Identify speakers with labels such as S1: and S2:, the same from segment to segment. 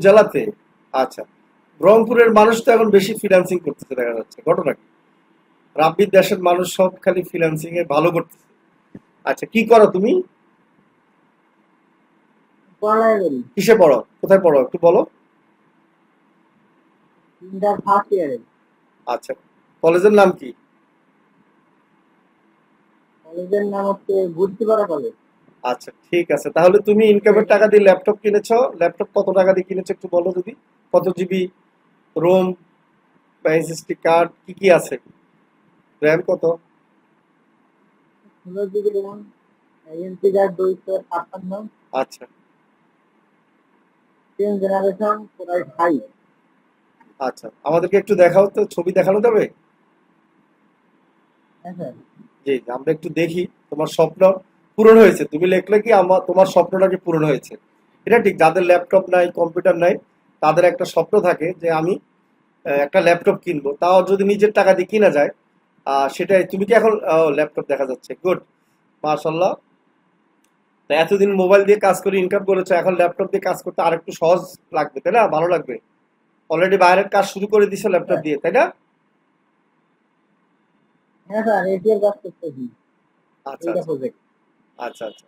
S1: জেলাতে? আচ্ছা। রংপুরের মানুষ তো এখন বেশি ফ্রিল্যান্সিং করতেছে দেখা যাচ্ছে। ঘটনা কি? রাব্বির দেশের মানুষ সব খালি ফ্রিল্যান্সিং এ ভালো করতেছে। আচ্ছা, কি করো তুমি?
S2: পড়ালেখা করি।
S1: কিসে পড়ো? কোথায় পড়ো? একটু বলো।
S2: ইন্টার ফার্স্ট ইয়ারে।
S1: আচ্ছা। কলেজের নাম কি?
S2: কলেজের নাম হচ্ছে বুদ্ধিপাড়া কলেজ।
S1: আচ্ছা, ঠিক আছে। তাহলে তুমি ইনকামের টাকা দিয়ে ল্যাপটপ কিনেছো। ল্যাপটপ কত টাকা দিয়ে কিনেছো একটু বলো যদি। কত জিবি রোম বা এসএসডি কার্ড কি কি আছে? র্যাম কত?
S2: 16 GB র্যাম, ইন্টিজার 256,
S1: আচ্ছা,
S2: 10 জেনারেশন, কোরাই 5।
S1: আচ্ছা। আমাদেরকে একটু দেখাও তো, ছবি দেখানো যাবে?
S2: হ্যাঁ স্যার।
S1: জি, আমরা একটু দেখি তোমার স্বপ্ন পূরণ হয়েছে। তুমি লিখলে কি আমার তোমার স্বপ্নটা কি পূরণ হয়েছে। এটা ঠিক, যাদের ল্যাপটপ নাই, কম্পিউটার নাই, তাদের একটা স্বপ্ন থাকে যে আমি একটা ল্যাপটপ কিনবো। তাও যদি নিজের টাকা দিয়ে কিনা যায়। সেটাই তুমি কি এখন ল্যাপটপ দেখা যাচ্ছে। গুড। মাশাআল্লাহ। তো এতদিন মোবাইল দিয়ে কাজ করে ইনকাম করেছো, এখন ল্যাপটপ দিয়ে কাজ করতে আরেকটু সহজ লাগবে, তাই না? ভালো লাগবে। অলরেডি বাইরের কাজ শুরু করে দিছো ল্যাপটপ
S2: হ্যাঁ
S1: দিয়ে, তাই না?
S2: হ্যাঁ স্যার, এটিএর কাজ করতেছি।
S1: আচ্ছা,
S2: এইটা
S1: আচ্ছা।
S2: প্রজেক্ট।
S1: আচ্ছা, আচ্ছা।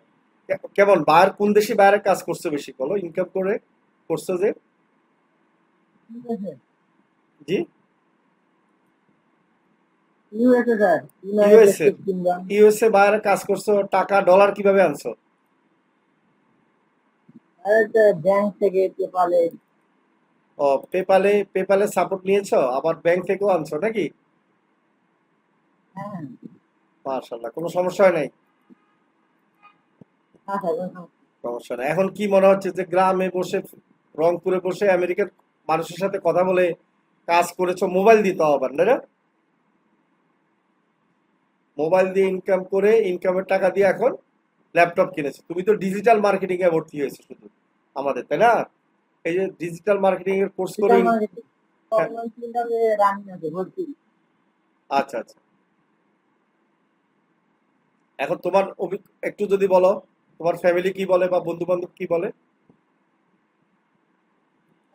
S1: কেমন বাইরে, কোন দেশে বাইরে কাজ করছো বেশি বলো, ইনকাম করে করছো যে?
S2: ঠিক আছে।
S1: জি।
S2: USA sir, united
S1: USA.
S2: State kingdom.
S1: USA বাইরে কাজ করছো, টাকা ডলার কিভাবে আনছো?
S2: আর ব্যাংক থেকে পেপালে।
S1: ও, পেপালে। পেপালে সাপোর্ট নিয়েছো, আবার ব্যাংক থেকেও আনছো নাকি?
S2: হ্যাঁ।
S1: মাশাআল্লাহ, কোনো সমস্যা হয় নাই?
S2: হ্যাঁ স্যার, কোনো সমস্যা
S1: সমস্যা নাই। এখন কি মনে হচ্ছে যে গ্রামে বসে, রংপুরে বসে আমেরিকার মানুষের সাথে কথা বলে কাজ করেছো, মোবাইল দিতে আবার না? মোবাইল দিয়ে ইনকাম করে ইনকামের টাকা দিয়ে এখন ল্যাপটপ কিনেছো। তুমি তো ডিজিটাল মার্কেটিং এ ভর্তি হয়েছো শুধু আমাদের, তাই না? এই যে ডিজিটাল মার্কেটিং এর কোর্স করে
S2: ডিজিটাল মার্কেটিং
S1: হ্যাঁ।
S2: অনলাইন সেন্টারে রানিং আছে, ভর্তি।
S1: আচ্ছা, আচ্ছা। এখন তোমার একটু যদি বলো, তোমার ফ্যামিলি কি বলে বা বন্ধু বান্ধব কি বলে?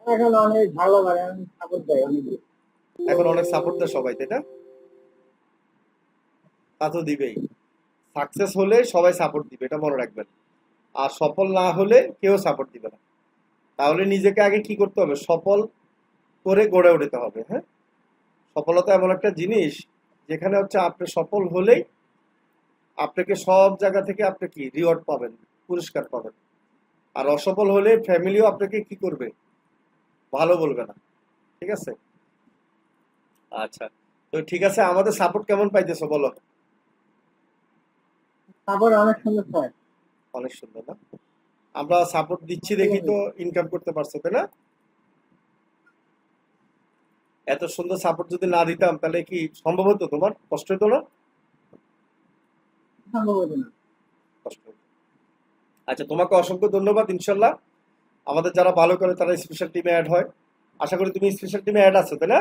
S2: এখন অনেক ভালো করে সাপোর্ট দেয় অনেকে।
S1: এখন অনেক সাপোর্ট দেয় সবাই, তাই না? তা তো দিবেই। সাকসেস হলে সবাই সাপোর্ট দিবে, এটা মনে রাখবেন। আর সফল না হলে কেউ সাপোর্ট দিবে না। তাহলে নিজেকে আগে কি করতে হবে, সফল করে গড়ে উঠতে হবে। হ্যাঁ। সফলতা এমন একটা জিনিস যেখানে হচ্ছে আপনি সফল হলেই আপনাকে সব জায়গা থেকে আপনি কি রিওয়ার্ড পাবেন, পুরস্কার পাবেন। আর অসফল হলে ফ্যামিলিও আপনাকে কি করবে, ভালো বলবে না। ঠিক আছে। আচ্ছা। তো ঠিক আছে, আমাদের সাপোর্ট কেমন পাইতেছো বলো?
S2: সাপোর্ট অনেক সুন্দর স্যার।
S1: অনেক সুন্দর না? আমরা সাপোর্ট দিচ্ছি
S2: ঠিক
S1: দেখি
S2: আছে।
S1: তো ইনকাম করতে পারছো, তাই না? এত সুন্দর সাপোর্ট যদি না দিতাম তাহলে কি সম্ভব হতো, তোমার কষ্ট হতো না?
S2: সম্ভব হতো না।
S1: কষ্ট হতো। আচ্ছা, তোমাকে অসংখ্য ধন্যবাদ। ইনশাল্লাহ আমাদের যারা ভালো করে তারা স্পেশাল টিমে অ্যাড হয়। আশা করি তুমি স্পেশাল টিমে অ্যাড আছো, তাই না?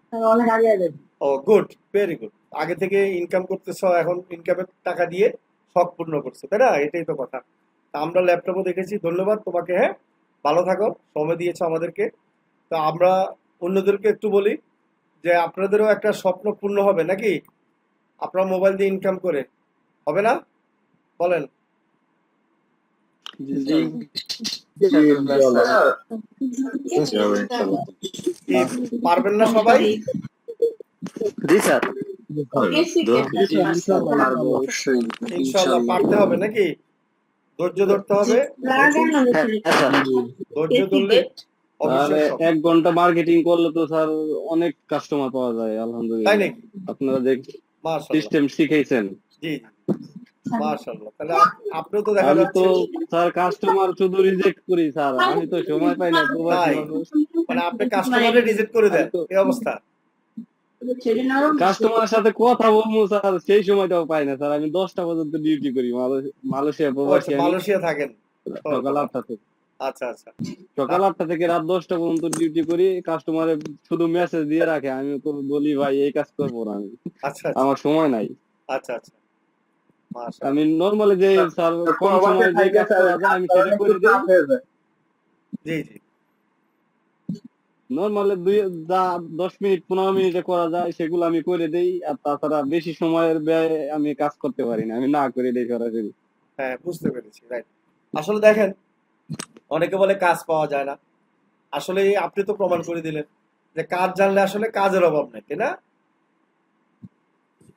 S2: স্যার অনেক আগে আছে।
S1: ও, গুড। Very good. আগে থেকে ইনকাম করতেছো, এখন ইনকামের টাকা দিয়ে শখ পূর্ণ করছো, তাই না? এটাই তো কথা। তা আমরা ল্যাপটপও দেখেছি। ধন্যবাদ তোমাকে। হ্যাঁ, ভালো থাকো। সময় দিয়েছো আমাদেরকে। তো আমরা অন্যদেরকে একটু বলি যে আপনাদেরও একটা স্বপ্ন পূর্ণ হবে নাকি, আপনারা মোবাইল দিয়ে ইনকাম করে, হবে না? বলেন।
S3: জি জি
S2: জি
S3: ইনশাআল্লাহ
S2: ইনশাআল্লাহ
S3: স্যার।
S2: স্যার।
S3: জি হবে ইনশাআল্লাহ।
S1: কি পারবেন না সবাই?
S3: জি স্যার।
S2: জি স্যার।
S3: জি
S2: ইনশাআল্লাহ
S3: পারবো
S2: ইনশাআল্লাহ।
S3: অবশ্যই
S1: ইনশাল্লাহ
S3: ইনশাআল্লাহ।
S1: পারতে হবে নাকি? ধৈর্য ধরতে হবে।
S3: হ্যাঁ স্যার।
S2: জি।
S1: ধৈর্য ধরলে
S3: আর
S1: অবশ্যই সম্ভব।
S3: 1 ঘন্টা মার্কেটিং করলে তো স্যার অনেক কাস্টমার পাওয়া যায়
S1: তাই
S3: আলহামদুলিল্লাহ।
S1: নাকি?
S3: আপনারা যে
S1: মাশাল্লাহ।
S3: সিস্টেম শিখাইছেন।
S1: জি, জি। মাশাল্লাহ। তাহলে আপনিও তো দেখা
S3: আমি তো
S1: যাচ্ছে।
S3: স্যার কাস্টমার শুধু রিজেক্ট করি স্যার, আমি তো সময় পাই না, প্রবাসী
S1: তাই?
S3: মানুষ।
S1: মানে আপনি কাস্টমারে রিজেক্ট করে
S3: আমি
S1: দেন,
S3: তো
S1: এই অবস্থা?
S3: কাস্টমারের সাথে কথা বলবো স্যার, সেই সময়টাও পাই না স্যার। আমি 10টা পর্যন্ত ডিউটি করি, মালয়েশিয়া
S1: ও আচ্ছা,
S3: প্রবাসী আমি।
S1: মালয়েশিয়া থাকেন। ও
S3: সকাল
S1: বাবা।
S3: 8টা থেকে
S1: আচ্ছা, আচ্ছা।
S3: সকাল 8টা থেকে রাত 10টা পর্যন্ত ডিউটি করি। কাস্টমারে শুধু মেসেজ দিয়ে রাখে, আমি তো বলি ভাই এই কাজ করবো না আমি,
S1: আচ্ছা, আচ্ছা।
S3: আমার সময় নাই।
S1: আচ্ছা, আচ্ছা।
S3: আমি
S1: মাশাল্লাহ।
S3: নর্মালি যে স্যার কম
S2: প্রবাসে
S3: সময়ে যে
S2: থাইকা
S3: কাজ
S2: স্যার
S3: করা যায়
S2: কাজ
S3: আমি
S2: করাটা
S3: সেটা
S2: একটু
S3: করে দেই।
S2: চাপ হয়ে যায়।
S1: জি জি
S3: নর্মালি যা 10 মিনিট 15 মিনিটে করা যায় সেগুলো আমি করে দেই, আর তাছাড়া বেশি সময়ের ব্যয় আমি কাজ করতে পারি না, আমি না করে দেই সরাসরি।
S1: হ্যাঁ, বুঝতে পেরেছি, রাইট। আসলে দেখেন, অনেকে বলে কাজ পাওয়া যায় না। আসলে আপনি তো প্রমাণ করে দিলেন যে কাজ জানলে আসলে কাজের অভাব নেই, তাই না?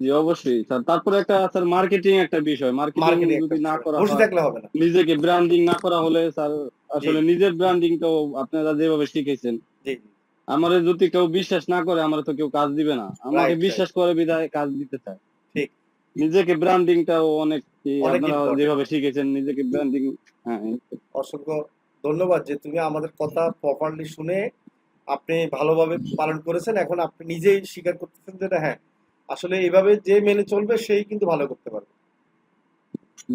S3: জি অবশ্যই স্যার। তারপরে একটা স্যার মার্কেটিং একটা বিষয়, মার্কেটিং
S1: মার্কেটিং একটা
S3: যদি না
S1: বিষয়,
S3: করা
S1: বসে
S3: হয়,
S1: থাকলে হবে না।
S3: নিজেকে ব্র্যান্ডিং না করা হলে স্যার,
S1: জি
S3: আসলে নিজের ব্র্যান্ডিং তো আপনারা যেভাবে শিখেছেন,
S1: জি জি,
S3: আমারে যদি কেউ বিশ্বাস না করে আমার তো কেউ কাজ দিবে না, আমাকে
S1: রাইট রাইট,
S3: বিশ্বাস করে বিধায় কাজ দিতে চায়।
S1: ঠিক।
S3: নিজেকে ব্র্যান্ডিংটাও অনেক
S1: অনেক
S3: আপনারা
S1: ইম্পর্টেন্ট।
S3: যেভাবে শিখেছেন নিজেকে ব্র্যান্ডিং। হ্যাঁ।
S1: অসংখ্য ধন্যবাদ যে তুমি আমাদের কথা প্রপারলি শুনে আপনি ভালোভাবে পালন করেছেন। এখন আপনি নিজেই স্বীকার করতেছেন যে না, হ্যাঁ, আসলে এইভাবে যে মেনে চলবে সেই কিন্তু ভালো করতে পারবে।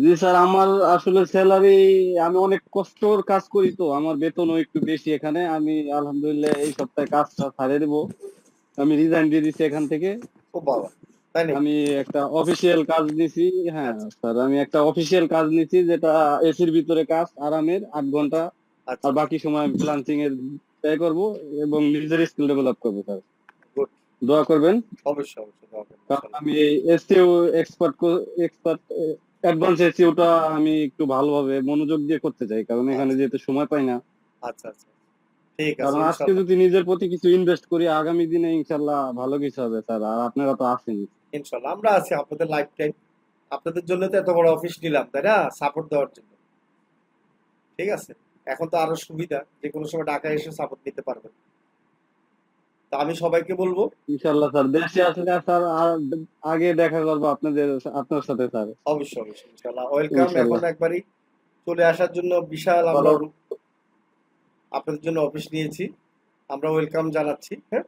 S3: জি স্যার, আমার আসলে স্যালারি, আমি অনেক কষ্টর কাজ করি তো আমার বেতনও একটু বেশি এখানে। আমি আলহামদুলিল্লাহ এই সপ্তাহে কাজটা ছাড়ে দেবো, আমি রিজাইন দিয়ে দিচ্ছি এখান থেকে।
S1: ও বাবা, তাই নাকি?
S3: আমি একটা অফিসিয়াল কাজ নিছি। হ্যাঁ
S1: আচ্ছা
S3: স্যার, আমি একটা অফিসিয়াল কাজ নিছি যেটা এসির ভিতরে কাজ, আরামের 8 ঘন্টা।
S1: আচ্ছা
S3: আর
S1: আচ্ছা,
S3: বাকি সময় আমি ফ্রিল্যান্সিং এর ব্যয় করবো এবং নিজের স্কিল ডেভেলপ করবো স্যার।
S1: গুড।
S3: দোয়া করবেন,
S1: অবশ্যই অবশ্যই দোয়া করবেন,
S3: কারণ
S1: ইনশাআল্লাহ।
S3: আমি এই এসইও এক্সপার্ট এক্সপার্ট অ্যাডভান্স এসইওটা আমি একটু ভালোভাবে মনোযোগ দিয়ে করতে চাই, কারণ এখানে
S1: আচ্ছা
S3: যেহেতু সময় পাই না।
S1: আচ্ছা আচ্ছা, ঠিক আছে,
S3: কারণ আজকে
S1: ইনশাআল্লাহ।
S3: যদি নিজের প্রতি কিছু ইনভেস্ট করি, আগামী দিনে ইনশাল্লাহ ভালো কিছু হবে স্যার, আর আপনারা তো আছেন।
S1: ইনশাআল্লাহ আমরা আছি আপনাদের লাইফ টাইম। আপনাদের জন্য তো এত বড় অফিস নিলাম, তাই না? সাপোর্ট দেওয়ার জন্য। ঠিক আছে, এখন তো আরো সুবিধা, যে কোনো সময় ঢাকায় এসে সাপোর্ট নিতে পারবেন। তা আমি সবাইকে বলবো,
S3: ইনশাল্লাহ স্যার, দেশে আসলে স্যার আর আগে দেখা করবো আপনার সাথে স্যার।
S1: অবশ্যই অবশ্যই, ইনশাআল্লাহ ওয়েলকাম। এখন
S3: ইনশাল্লাহ।
S1: একবারই চলে আসার জন্য বিশাল আমরা
S3: বলো।
S1: আপনাদের জন্য অফিস নিয়েছি, আমরা ওয়েলকাম জানাচ্ছি। হ্যাঁ,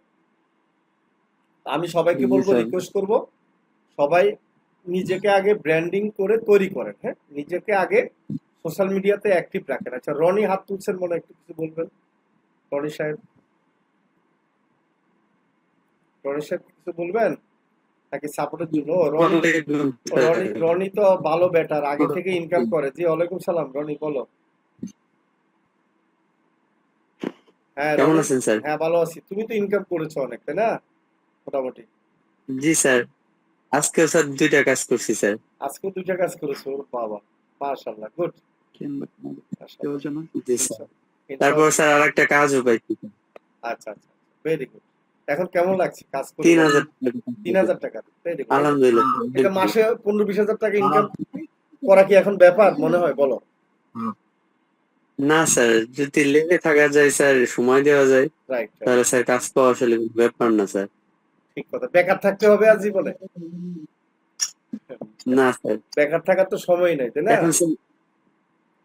S1: আমি সবাইকে
S3: জি
S1: বলবো,
S3: স্যার।
S1: রিকোয়েস্ট করব, সবাই নিজেকে আগে ব্র্যান্ডিং করে তৈরি করেন। হ্যাঁ, নিজেকে আগে সোশ্যাল মিডিয়াতে অ্যাক্টিভ রাখেন। আচ্ছা, রনি হাত তুলছেন, মনে হয় একটু কিছু বলবেন। রনি সাহেব, রনি সাহেব কিছু বলবেন নাকি সাপোর্টের জন্য? ও, রনি, রনি রনি তো ভালো ব্যাটার, আগে থেকে ইনকাম করে। জি, ওয়ালাইকুম সালাম, রনি বলো। হ্যাঁ
S4: কেমন
S1: রনি,
S4: আছেন স্যার?
S1: হ্যাঁ ভালো আছি। তুমি তো ইনকাম করেছো অনেক, তাই না? মোটামুটি।
S4: জি স্যার, আজকেও স্যার 2টা কাজ করছি স্যার।
S1: আজকেও দুইটা কাজ করেছো, ওর বাবা, মাশাআল্লাহ, গুড, মাশাআল্লাহ,
S4: জি স্যার,
S1: ইনশাআল্লাহ,
S4: তারপর
S1: ইনশাআল্লাহ।
S4: স্যার আর একটা কাজও পাইছি স্যার।
S1: আচ্ছা আচ্ছা, ভেরি গুড। এখন কেমন লাগছে কাজ করে,
S4: তিন
S1: বলো?
S4: হাজার
S1: 3,000 টাকা, ভেরি গুড।
S4: আলহামদুলিল্লাহ।
S1: এটা মাসে 15-20 হাজার টাকা ইনকাম করা কি এখন ব্যাপার মনে হয়, বলো?
S4: না স্যার, যদি লেগে থাকা যায় স্যার, সময় দেওয়া যায়,
S1: রাইট রাইট,
S4: তাহলে স্যার কাজ পাওয়া আসলে কোনো ব্যাপার না স্যার।
S1: ঠিক কথা। বেকার থাকতে হবে আর জীবনে?
S4: না স্যার,
S1: বেকার থাকার তো সময় নাই, তাই না?
S4: এখন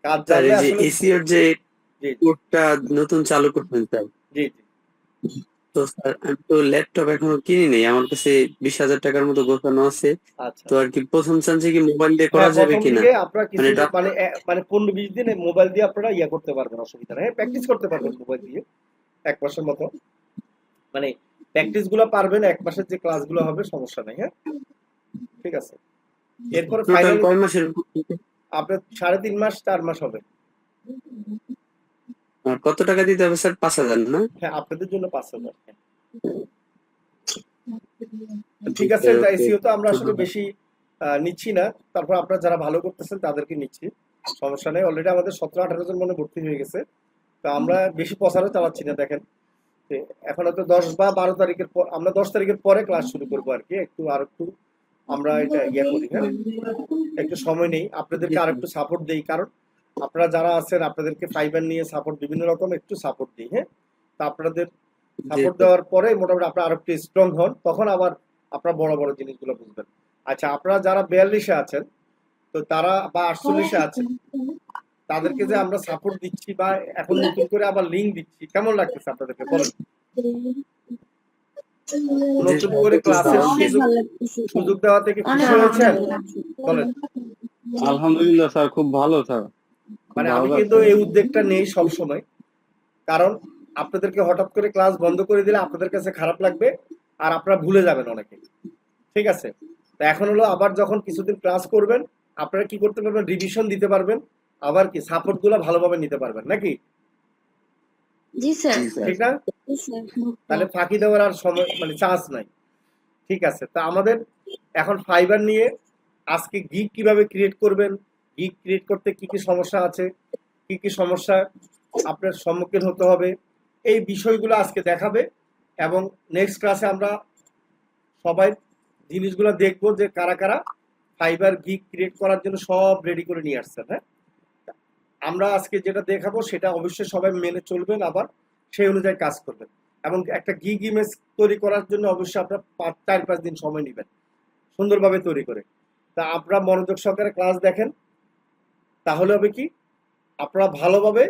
S1: কাজ
S4: স্যার
S1: জানলে
S4: এই যে
S1: আসলে,
S4: এসিওর যে
S1: জি
S4: কোর্সটা নতুন চালু করবেন স্যার,
S1: জি জি,
S4: তো স্যার আমি তো ল্যাপটপ এখনো কিনি নাই, আমার কাছে 20,000 টাকার মতো গোছানো আছে।
S1: আচ্ছা।
S4: তো আর কি প্রথম চান্সে কি মোবাইল দিয়ে করা
S1: হ্যাঁ,
S4: যাবে
S1: প্রথম
S4: কিনা?
S1: দিকে আপনারা
S4: মানে
S1: কিছু মানে 15-20 দিন মোবাইল দিয়ে আপনারা ইয়া করতে পারবেন, অসুবিধা নেই। হ্যাঁ, প্র্যাকটিস করতে পারবেন মোবাইল দিয়ে 1 মাসের মতো। মানে প্র্যাকটিস গুলো পারবেন, 1 মাসের যে ক্লাস গুলো হবে সমস্যা নেই। হ্যাঁ, ঠিক আছে। এরপরে
S4: টোটাল
S1: ফাইনাল
S4: কয় মাসের?
S1: আপনার 3.5 মাস 4 মাস হবে।
S4: আর কত টাকা দিতে হবে স্যার? 5,000 না?
S1: হ্যাঁ, আপনাদের জন্য 5,000। হ্যাঁ,
S4: জি
S1: ঠিক আছে।
S4: স্যার, ওকে।
S1: আইসিইউ তো আমরা আসলে বেশি নিচ্ছি না। তারপর আপনারা যারা ভালো করতেছেন তাদেরকে নিচ্ছি, সমস্যা নেই। অলরেডি আমাদের 17-18 জন মনে ভর্তি হয়ে গেছে। তো আমরা বেশি প্রচারও চালাচ্ছি না, দেখেন। তো এখন হয়তো 10 বা 12 তারিখের পর, আমরা 10 তারিখের পরে ক্লাস শুরু করবো আর কি। আর একটু আমরা এটা ইয়ে করি। হ্যাঁ, একটু সময় নেই, আপনাদেরকে আর একটু সাপোর্ট দেই, কারণ আপনারা যারা আছেন আপনাদেরকে ফাইবার নিয়ে সাপোর্ট, বিভিন্ন রকম একটু সাপোর্ট দিই। হ্যাঁ, তা আপনাদের
S4: জি
S1: সাপোর্ট
S4: স্যার।
S1: দেওয়ার পরে মোটামুটি আপনারা আর একটু স্ট্রং হন, তখন আবার আপনারা বড় বড় জিনিসগুলো বুঝবেন। আচ্ছা, আপনারা যারা 42-এ আছেন, তো তারা বা 48-এ আছেন, তাদেরকে যে আমরা সাপোর্ট দিচ্ছি বা এখন নতুন করে আবার লিঙ্ক দিচ্ছি, কেমন লাগতেছে আপনাদেরকে বলেন?
S4: জি
S1: নতুন
S4: স্যার,
S1: করে
S4: একটু
S1: ক্লাসের
S4: সাহায্য।
S1: সুযোগ সুযোগ দেওয়া থেকে খুশি হয়েছেন, বলেন?
S3: আলহামদুলিল্লাহ স্যার, খুব ভালো স্যার, খুব
S1: মানে
S3: ভালো
S1: আমি কিন্তু
S3: লাগছে।
S1: এই উদ্যোগটা নেই সব সময়, কারণ আপনাদেরকে হঠাৎ করে ক্লাস বন্ধ করে দিলে আপনাদের কাছে খারাপ লাগবে, আর আপনারা ভুলে যাবেন অনেকে। ঠিক আছে, তা এখন হলো আবার যখন কিছুদিন ক্লাস করবেন, আপনারা কি করতে পারবেন, রিভিশন দিতে পারবেন, আবার কি সাপোর্ট গুলো ভালোভাবে নিতে পারবেন নাকি?
S5: জি স্যার।
S3: জি স্যার।
S1: ঠিক না?
S5: জি স্যার।
S1: তাহলে ফাঁকি দেওয়ার আর সময় মানে চান্স নাই। ঠিক আছে, তা আমাদের এখন ফাইবার নিয়ে আজকে গিগ কিভাবে ক্রিয়েট করবেন, গিগ ক্রিয়েট করতে কি কি সমস্যা আছে, কি কি সমস্যা আপনার সম্মুখীন হতে হবে, এই বিষয়গুলো আজকে দেখাবে। এবং নেক্সট ক্লাসে আমরা সবাই জিনিসগুলো দেখবো যে কারা কারা ফাইবার গিগ ক্রিয়েট করার জন্য সব রেডি করে নিয়ে আসছেন। হ্যাঁ, আমরা আজকে যেটা দেখাবো সেটা অবশ্যই সবাই মেনে চলবেন, আবার সেই অনুযায়ী কাজ করবেন। এবং একটা গিগ ইমেজ তৈরি করার জন্য অবশ্যই আপনার 4-5 দিন সময় নেবেন সুন্দরভাবে তৈরি করে। তা আপনারা মনোযোগ সহকারে ক্লাস দেখেন, তাহলে হবে কি আপনারা ভালোভাবে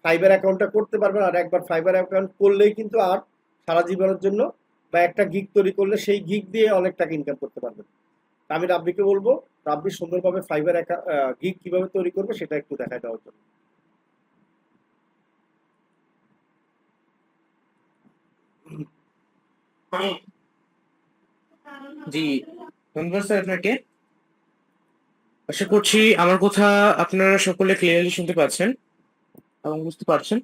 S1: ফাইবার অ্যাকাউন্টটা করতে পারবেন। আর একবার ফাইবার অ্যাকাউন্ট করলেই কিন্তু আর সারা জীবনের জন্য বা একটা গিগ তৈরি করলে সেই গিগ দিয়ে অনেক টাকা ইনকাম করতে পারবেন। তা আমি রাব্বিকে বলবো, রাব্বি সুন্দরভাবে ফাইবার গিগ কিভাবে তৈরি করবে সেটা একটু দেখায় দেওয়ার জন্য।
S6: জি, ধন্যবাদ স্যার আপনাকে। আশা করছি আমার কথা আপনারা সকলে ক্লিয়ারলি শুনতে পাচ্ছেন এবং বুঝতে পারছেন।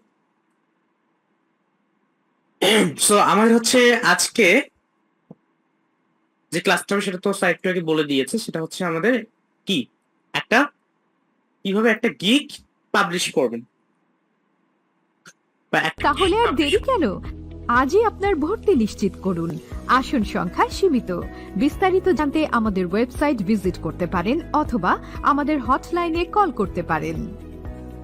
S6: সো আমার হচ্ছে আজকে যে ক্লাসটা হবে সেটা তো স্যার একটু আগে বলে দিয়েছে, সেটা হচ্ছে আমাদের কি একটা কিভাবে একটা গিগ পাবলিশ করবেন বা
S7: তাহলে আর দেরি কেন? আজই আপনার ভর্তি নিশ্চিত করুন। আসন সংখ্যা সীমিত। বিস্তারিত জানতে আমাদের ওয়েবসাইট ভিজিট করতে পারেন অথবা আমাদের হটলাইনে কল করতে পারেন।